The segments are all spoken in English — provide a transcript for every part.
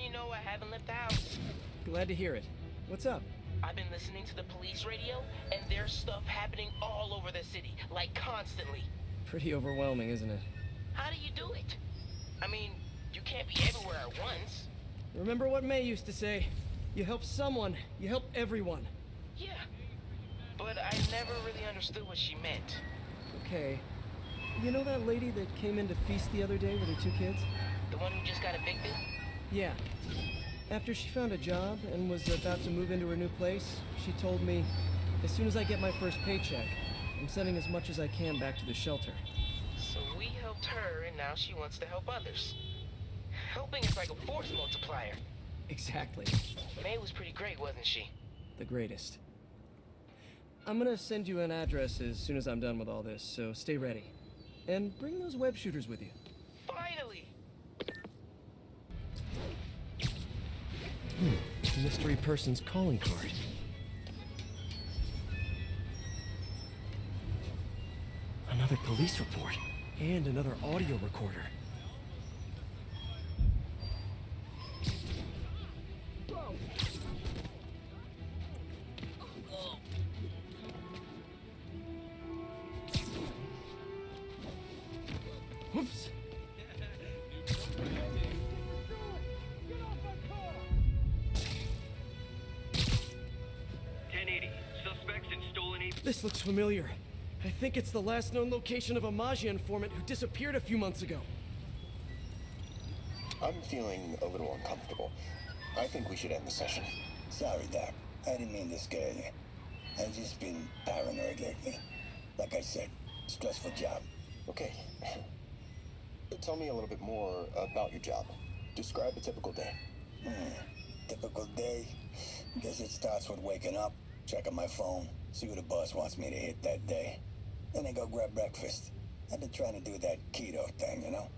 And you know, I haven't left the house. Glad to hear it. What's up? I've been listening to the police radio, and there's stuff happening all over the city, like constantly. Pretty overwhelming, isn't it? How do you do it? I mean, you can't be everywhere at once. Remember what May used to say? You help someone, you help everyone. Yeah, but I never really understood what she meant. Okay. You know that lady that came in to feast the other day with her 2 kids? The one who just got evicted? Yeah. After she found a job and was about to move into her new place, she told me, as soon as I get my first paycheck, I'm sending as much as I can back to the shelter. So we helped her, and now she wants to help others. Helping is like a force multiplier. Exactly. May was pretty great, wasn't she? The greatest. I'm gonna send you an address as soon as I'm done with all this, so stay ready. And bring those web shooters with you. Finally! Mystery person's calling card. Another police report. And another audio recorder. Whoops. 1080. Suspects in stolen AV. This looks familiar. I think it's the last known location of a Maggia informant who disappeared a few months ago. I'm feeling a little uncomfortable. I think we should end the session. Sorry, Doc. I didn't mean to scare you. I've just been paranoid lately. Like I said, stressful job. Okay. Tell me a little bit more about your job. Describe a typical day. Typical day? Guess it starts with waking up, checking my phone, see who the boss wants me to hit that day. Then I go grab breakfast. I've been trying to do that keto thing, you know?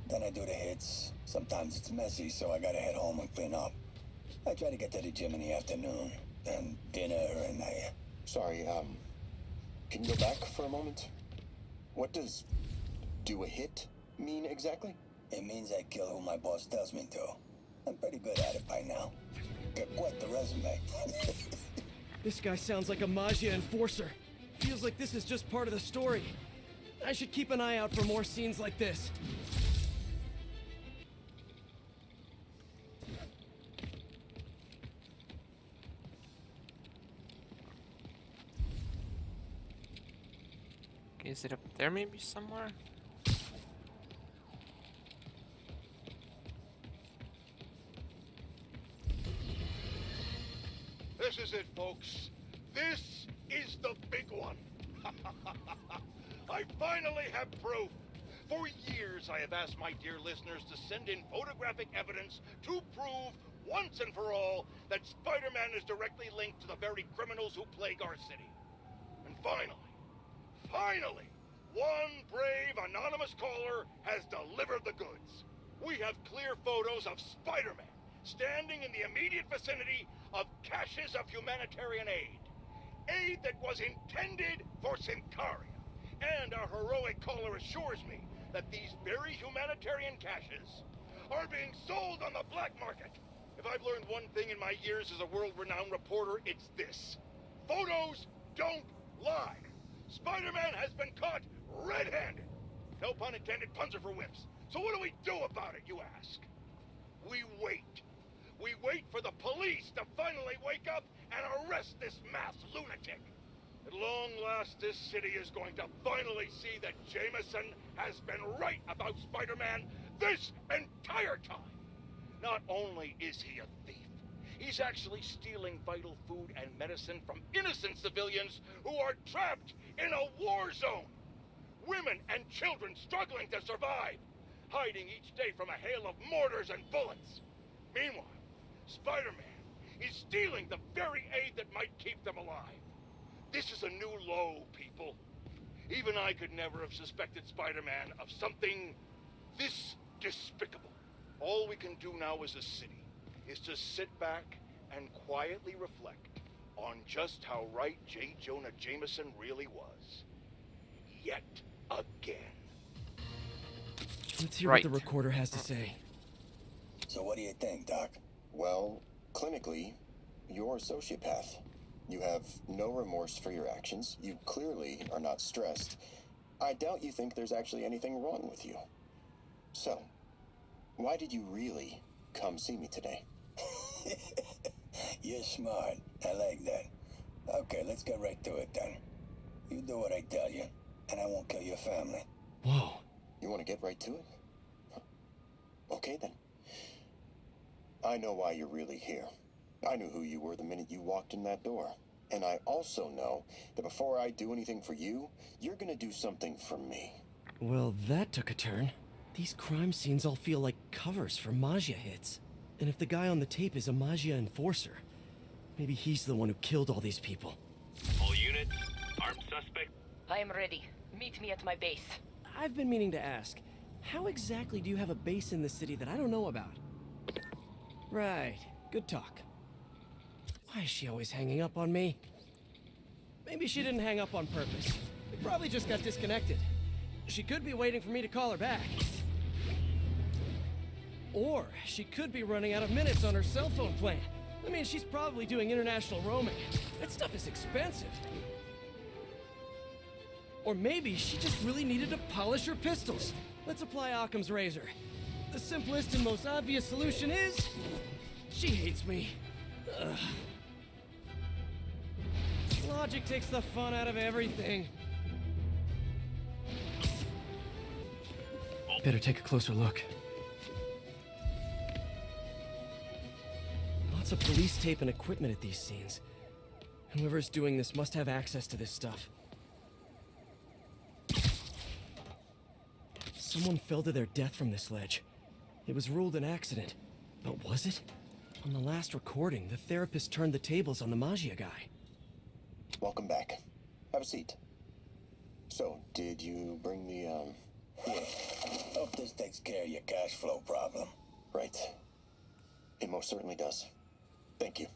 Then I do the hits. Sometimes it's messy, so I gotta head home and clean up. I try to get to the gym in the afternoon, then dinner, and I... Sorry, can you go back for a moment? What does do a hit mean exactly? It means I kill who my boss tells me to. I'm pretty good at it by now. Got quite the resume. This guy sounds like a Maggia enforcer. Feels like this is just part of the story. I should keep an eye out for more scenes like this. Okay, is it up there maybe somewhere? This is it, folks. This is the big one. I finally have proof. For years, I have asked my dear listeners to send in photographic evidence to prove once and for all that Spider-Man is directly linked to the very criminals who plague our city. And finally, one brave anonymous caller has delivered the goods. We have clear photos of Spider-Man standing in the immediate vicinity of caches of humanitarian aid. Aid that was intended for Sincaria. And our heroic caller assures me that these very humanitarian caches are being sold on the black market. If I've learned one thing in my years as a world-renowned reporter, it's this. Photos don't lie. Spider-Man has been caught red-handed. No pun intended, puns are for wimps. So what do we do about it, you ask? We wait. We wait for the police to finally wake up and arrest this mass lunatic. At long last, this city is going to finally see that Jameson has been right about Spider-Man this entire time. Not only is he a thief, he's actually stealing vital food and medicine from innocent civilians who are trapped in a war zone. Women and children struggling to survive, hiding each day from a hail of mortars and bullets. Meanwhile, Spider-Man is stealing the very aid that might keep them alive. This is a new low, people. Even I could never have suspected Spider-Man of something this despicable. All we can do now as a city is to sit back and quietly reflect on just how right J. Jonah Jameson really was. Yet again. Let's hear Right. what the recorder has to say. So So what do you think, Doc? Well, clinically, you're a sociopath. You have no remorse for your actions. You clearly are not stressed. I doubt you think there's actually anything wrong with you. So, why did you really come see me today? You're smart. I like that. Okay, let's get right to it then. You do what I tell you, and I won't kill your family. Whoa. You want to get right to it? Okay then. I know why you're really here. I knew who you were the minute you walked in that door. And I also know that before I do anything for you, you're gonna do something for me. Well, that took a turn. These crime scenes all feel like covers for Maggia hits. And if the guy on the tape is a Maggia enforcer, maybe he's the one who killed all these people. All units, armed suspect. I am ready. Meet me at my base. I've been meaning to ask, how exactly do you have a base in the city that I don't know about? Right, good talk. Why is she always hanging up on me? Maybe she didn't hang up on purpose. We probably just got disconnected. She could be waiting for me to call her back. Or she could be running out of minutes on her cell phone plan. I mean, she's probably doing international roaming. That stuff is expensive. Or maybe she just really needed to polish her pistols. Let's apply Occam's razor. The simplest and most obvious solution is... she hates me. Ugh. Logic takes the fun out of everything. Better take a closer look. Lots of police tape and equipment at these scenes. Whoever's doing this must have access to this stuff. Someone fell to their death from this ledge. It was ruled an accident. But was it? On the last recording, the therapist turned the tables on the Maggia guy. Welcome back. Have a seat. So, did you bring the, Here. Hope this takes care of your cash flow problem. Right. It most certainly does. Thank you.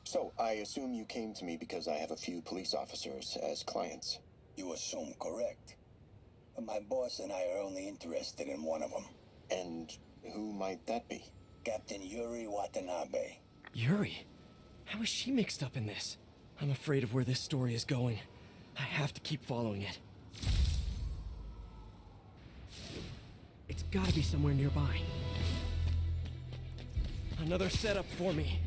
So, I assume you came to me because I have a few police officers as clients. You assume correct. But my boss and I are only interested in one of them. And who might that be? Captain Yuri Watanabe. Yuri? How is she mixed up in this? I'm afraid of where this story is going. I have to keep following it. It's gotta be somewhere nearby. Another setup for me.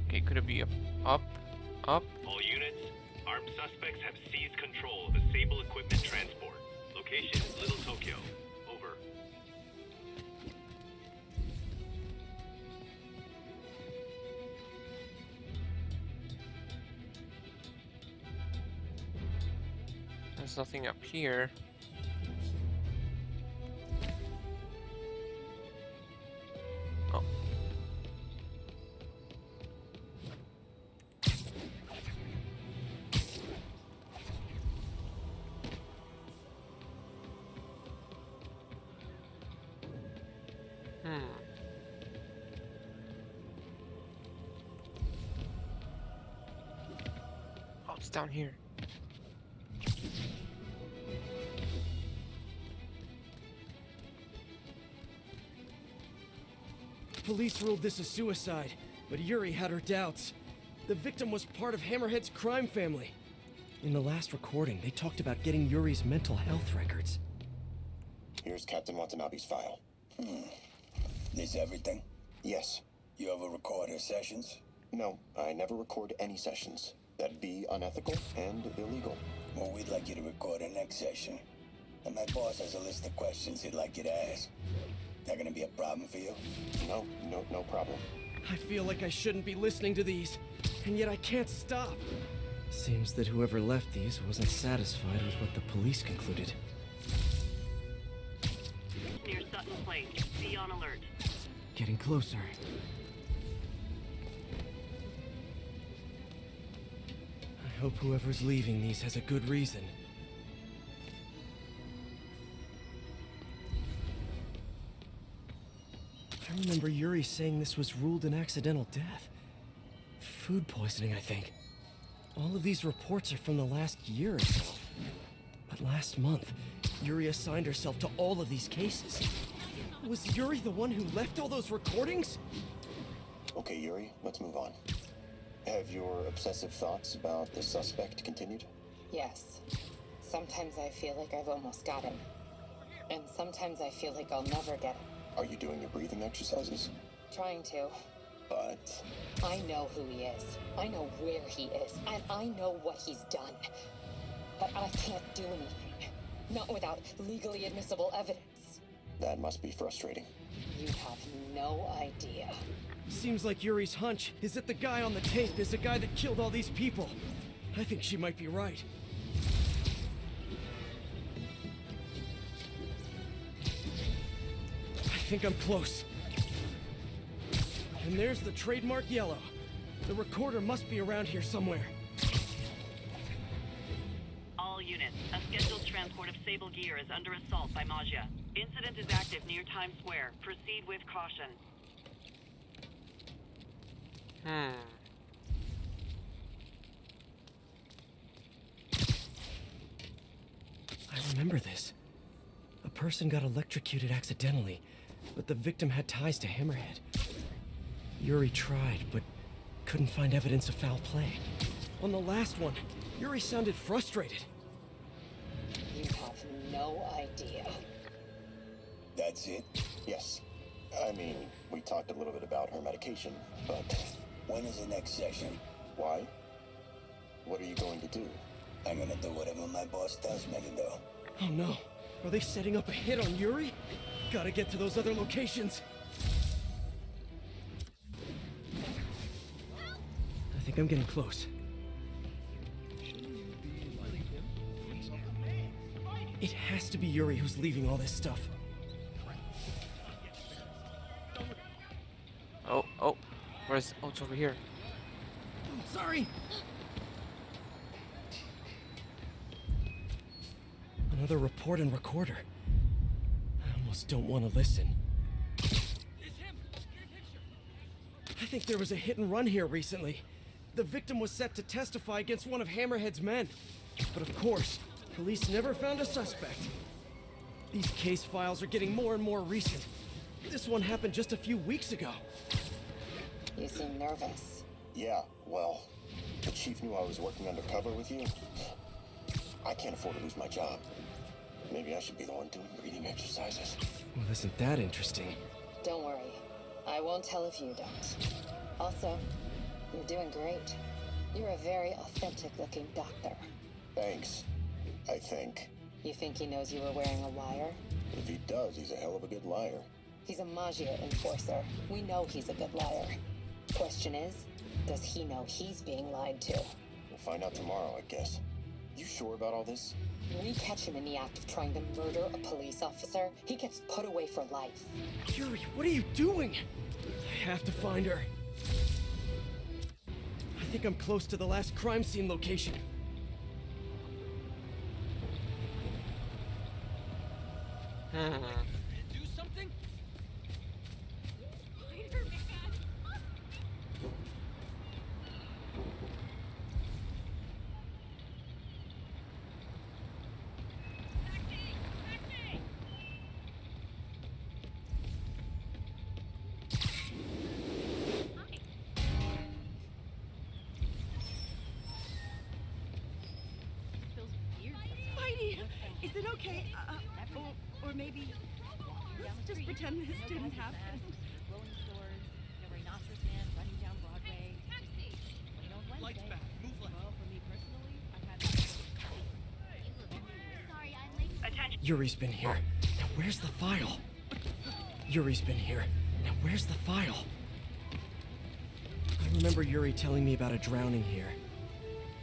Okay, could it be up? All units, armed suspects have seized control of a Sable equipment transport. Location, Little Tokyo. Over. There's nothing up here. Oh. Oh, it's down here. Police ruled this a suicide, but Yuri had her doubts. The victim was part of Hammerhead's crime family. In the last recording, they talked about getting Yuri's mental health records. Here's Captain Watanabe's file. This everything? Yes. You ever record her sessions? No, I never record any sessions. That'd be unethical and illegal. Well, we'd like you to record her next session. And my boss has a list of questions he'd like you to ask. That gonna be a problem for you? No problem. I feel like I shouldn't be listening to these, and yet I can't stop. Seems that whoever left these wasn't satisfied with what the police concluded. Near Sutton Place. Be on alert. Getting closer. I hope whoever's leaving these has a good reason. I remember Yuri saying this was ruled an accidental death. Food poisoning, I think. All of these reports are from the last year or so. But last month, Yuri assigned herself to all of these cases. Was Yuri the one who left all those recordings? Okay, Yuri, let's move on. Have your obsessive thoughts about the suspect continued? Yes. Sometimes I feel like I've almost got him. And sometimes I feel like I'll never get him. Are you doing your breathing exercises? Trying to. But I know who he is. I know where he is. And I know what he's done. But I can't do anything. Not without legally admissible evidence. that must be frustrating. You have no idea. Seems like Yuri's hunch is that the guy on the tape is the guy that killed all these people. I think she might be right. I think I'm close. And there's the trademark yellow. The recorder must be around here somewhere. All units, a scheduled transport of Sable gear is under assault by Magia. Incident is active near Times Square. Proceed with caution. I remember this. A person got electrocuted accidentally, but the victim had ties to Hammerhead. Yuri tried, but couldn't find evidence of foul play. On the last one, Yuri sounded frustrated. You have no idea. That's it? Yes. I mean, we talked a little bit about her medication, but When is the next session? why? What are you going to do? I'm gonna do whatever my boss tells me to do. Oh no, are they setting up a hit on Yuri? Gotta get to those other locations. I think I'm getting close. It has to be Yuri who's leaving all this stuff. Oh, where's... Oh, it's over here. Sorry! Another report and recorder. I almost don't want to listen. I think there was a hit and run here recently. The victim was set to testify against one of Hammerhead's men. But of course, police never found a suspect. These case files are getting more and more recent. This one happened just a few weeks ago. You seem nervous. Yeah, well, the chief knew I was working undercover with you. I can't afford to lose my job. Maybe I should be the one doing breathing exercises. Well, isn't that interesting? Don't worry. I won't tell if you don't. Also, you're doing great. You're a very authentic-looking doctor. Thanks, I think. You think he knows you were wearing a wire? If he does, he's a hell of a good liar. He's a Magia enforcer. We know he's a good liar. Question is, does he know he's being lied to? We'll find out tomorrow, I guess. You sure about all this? We catch him in the act of trying to murder a police officer, he gets put away for life. Yuri, what are you doing? I have to find her. I think I'm close to the last crime scene location. Do something? Spidey, is it okay? Or maybe let's just pretend this didn't happen. Rolling stores, the rhinoceros man running down Broadway. Lights back. Move left. Well, for me personally, I've had. Sorry, I'm late. Attention. Yuri's been here. Now where's the file? Yuri's been here. Now where's the file? I remember Yuri telling me about a drowning here.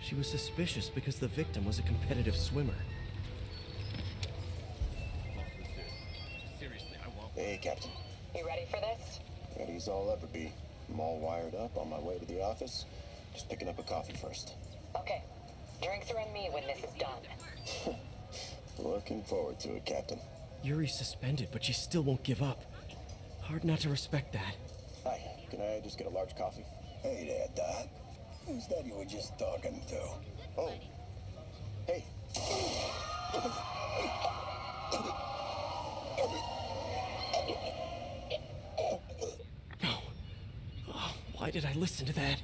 She was suspicious because the victim was a competitive swimmer. Seriously, I won't. Hey, Captain. You ready for this? Ready as I'll ever be. I'm all wired up on my way to the office. Just picking up a coffee first. Okay. Drinks are on me when this is done. Looking forward to it, Captain. Yuri's suspended, but she still won't give up. Hard not to respect that. Hi, can I just get a large coffee? Hey there, Doc. Who's that you were just talking to? Oh. Hey. No. Oh, why did I listen to that?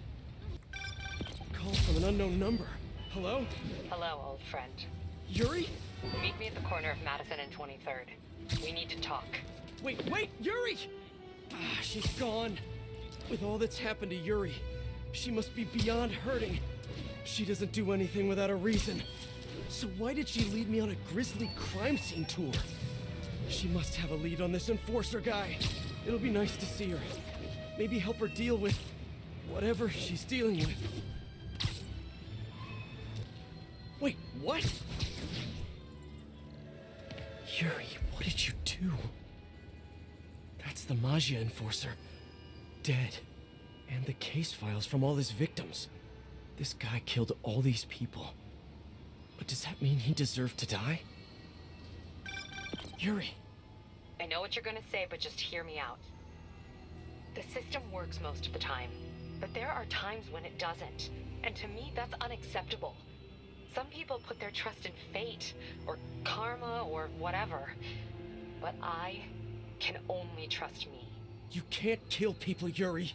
Call from an unknown number. Hello? Hello, old friend. Yuri? Meet me at the corner of Madison and 23rd. We need to talk. Wait, Yuri! Ah, she's gone. With all that's happened to Yuri, she must be beyond hurting. She doesn't do anything without a reason. So why did she lead me on a grisly crime scene tour? She must have a lead on this enforcer guy. It'll be nice to see her. Maybe help her deal with whatever she's dealing with. Wait, what? Yuri, what did you do? That's the Maggia enforcer. Dead. And the case files from all his victims. This guy killed all these people. But does that mean he deserved to die? Yuri. I know what you're gonna say, but just hear me out. The system works most of the time, but there are times when it doesn't. And to me, that's unacceptable. Some people put their trust in fate, or karma, or whatever. But I can only trust me. You can't kill people, Yuri.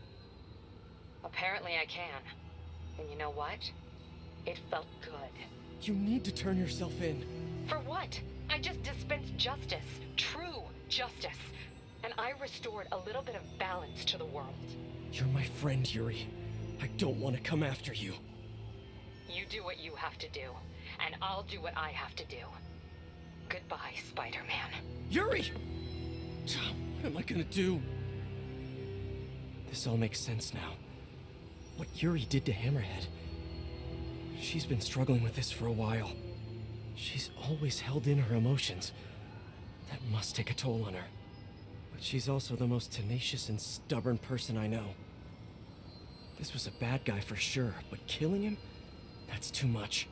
Apparently I can. And you know what? It felt good. You need to turn yourself in. For what? I just dispensed justice. True justice. And I restored a little bit of balance to the world. You're my friend, Yuri. I don't want to come after you. You do what you have to do, and I'll do what I have to do. Goodbye, Spider-Man. Yuri! What am I gonna do? This all makes sense now. What Yuri did to Hammerhead. She's been struggling with this for a while. She's always held in her emotions. That must take a toll on her. But she's also the most tenacious and stubborn person I know. This was a bad guy for sure, but killing him? That's too much.